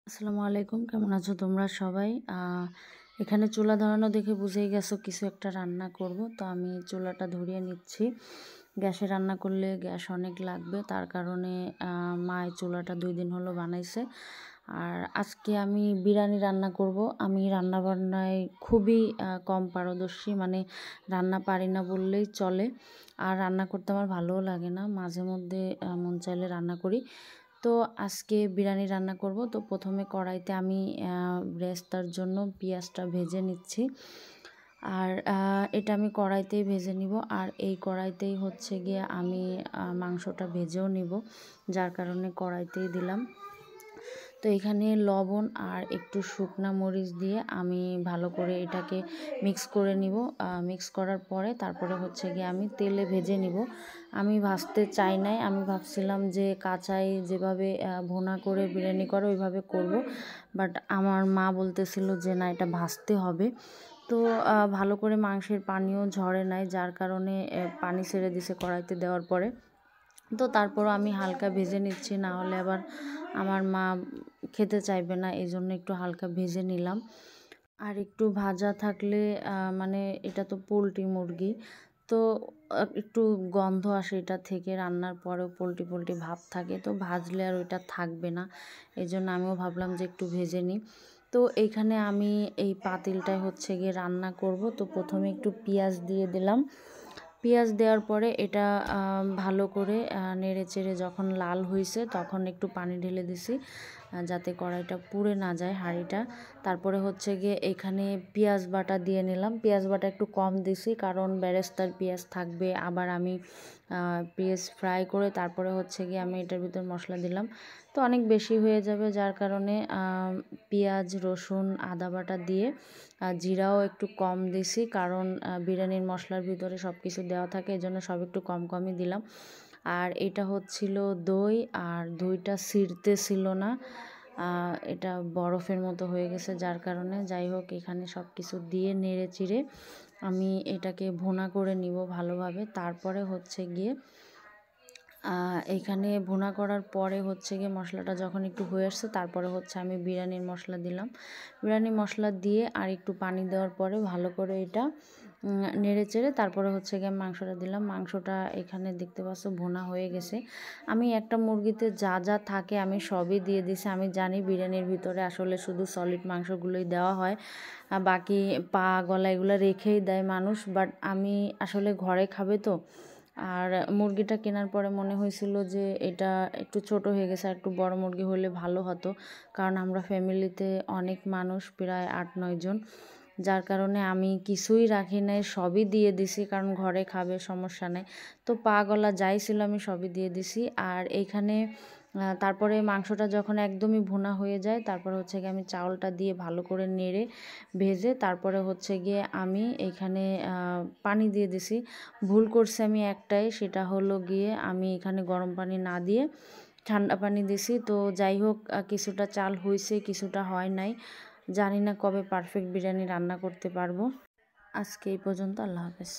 আসসালামু আলাইকুম, কেমন আছো তোমরা সবাই? এখানে চুলা ধরানো দেখে বুঝেই গেছো কিছু একটা রান্না করব। তো আমি চুলাটা ধরিয়ে নিচ্ছি। গ্যাসে রান্না করলে গ্যাস অনেক লাগবে, তার কারণে মা এই চুলাটা 2 দিন হলো বানাইছে। আর আজকে আমি বিরিয়ানি রান্না করব। আমি রান্না বান্নায় খুবই কম পারদর্শী, মানে রান্না পারি না বললেই চলে। আর রান্না করতে আমার ভালোও লাগে না, মাঝে মধ্যে মন চাইলে রান্না করি। তো আজকে বিরিয়ানি রান্না করব। তো প্রথমে কড়াইতে আমি বেরেস্তার জন্য পেঁয়াজটা ভেজে নিচ্ছি। আর এটা আমি কড়াইতেই ভেজে নিব। আর এই কড়াইতেই হচ্ছে গিয়ে আমি মাংসটা ভেজেও নিব, যার কারণে কড়াইতেই দিলাম। তো এখানে লবণ আর একটু শুকনা মরিচ দিয়ে আমি ভালো করে এটাকে মিক্স করে নিব। মিক্স করার পরে তারপরে হচ্ছে গিয়ে আমি তেলে ভেজে নিব। আমি ভাজতে চাই নাই, আমি ভাবছিলাম যে কাঁচাই যেভাবে ভুনা করে বিরিয়ানি করে ওইভাবে করব। বাট আমার মা বলতেছিল যে না, এটা ভাজতে হবে। তো ভালো করে মাংসের পানিও ঝরে নাই, যার কারণে পানি ছেড়ে দিছে কড়াইতে দেওয়ার পরে। তো তারপরও আমি হালকা ভেজে নিচ্ছি, না হলে আবার আমার মা খেতে চাইবে না, এই জন্য একটু হালকা ভেজে নিলাম। আর একটু ভাজা থাকলে মানে এটা তো পোলট্রি মুরগি, তো একটু গন্ধ আসে এটা থেকে, রান্নার পরেও পোলট্রি পোলট্রি ভাব থাকে, তো ভাজলে আর ওইটা থাকবে না। এই জন্য আমিও ভাবলাম যে একটু ভেজে নিই। তো এইখানে আমি এই পাতিলটায় হচ্ছে গিয়ে রান্না করব। তো প্রথমে একটু পেঁয়াজ দিয়ে দিলাম। পেঁয়াজ দেওয়ার পরে এটা ভালো করে নেড়ে চেড়ে যখন লাল হয়েছে তখন একটু পানি ঢেলে দিছি, যাতে কড়াইটা পুড়ে না যায়, হাঁড়িটা। তারপরে হচ্ছে গিয়ে এখানে পেঁয়াজ বাটা দিয়ে নিলাম। পেঁয়াজ বাটা একটু কম দিছি, কারণ বেরেস্তার পেঁয়াজ থাকবে, আবার আমি পেঁয়াজ ফ্রাই করে তারপরে হচ্ছে গিয়ে আমি এটার ভিতর মশলা দিলাম, তো অনেক বেশি হয়ে যাবে, যার কারণে পেঁয়াজ রসুন আদা বাটা দিয়ে জিরাও একটু কম দিছি, কারণ বিরিয়ানির মশলার ভিতরে সব কিছু দেওয়া থাকে, এই জন্য সব একটু কম কমই দিলাম। আর এটা হচ্ছিল দই, আর দইটা ছিঁড়তেছিল না, এটা বরফের মতো হয়ে গেছে, যার কারণে যাই হোক এখানে সব কিছু দিয়ে নেড়ে চিড়ে আমি এটাকে ভুনা করে নিব ভালোভাবে। তারপরে হচ্ছে গিয়ে এখানে ভুনা করার পরে হচ্ছে গিয়ে মশলাটা যখন একটু হয়ে আসছে তারপরে হচ্ছে আমি বিরিয়ানির মশলা দিলাম। বিরিয়ানি মশলা দিয়ে আর একটু পানি দেওয়ার পরে ভালো করে এটা নেড়ে চেড়ে তারপরে হচ্ছে গিয়ে মাংসটা দিলাম। মাংসটা এখানে দেখতে পাচ্ছ ভুনা হয়ে গেছে। আমি একটা মুরগিতে যা যা থাকে আমি সবই দিয়ে দিছি। আমি জানি বিরিয়ানির ভিতরে আসলে শুধু সলিড মাংসগুলোই দেওয়া হয়, বাকি পা গলা এগুলো রেখেই দেয় মানুষ, বাট আমি আসলে ঘরে খাবে তো। আর মুরগিটা কেনার পরে মনে হয়েছিল যে এটা একটু ছোট হয়ে গেছে, আর একটু বড় মুরগি হলে ভালো হতো, কারণ আমরা ফ্যামিলিতে অনেক মানুষ, প্রায় 8-9 জন, যার কারণে আমি কিছুই রাখি নাই, সবই দিয়ে দিছি, কারণ ঘরে খাবে, সমস্যা নেই। তো পা গলা যাই ছিল আমি সবই দিয়ে দিছি। আর এইখানে তারপরে মাংসটা যখন একদমই ভুনা হয়ে যায় তারপরে হচ্ছে গিয়ে আমি চাউলটা দিয়ে ভালো করে নেড়ে ভেজে তারপরে হচ্ছে গিয়ে আমি এইখানে পানি দিয়ে দিছি। ভুল করছি আমি একটাই, সেটা হলো গিয়ে আমি এখানে গরম পানি না দিয়ে ঠান্ডা পানি দিছি। তো যাই হোক কিছুটা চাল হয়েছে, কিছুটা হয় নাই, জানি না কবে পারফেক্ট বিরিয়ানি রান্না করতে পারবো। আজকে এই পর্যন্ত, আল্লাহ হাফেজ।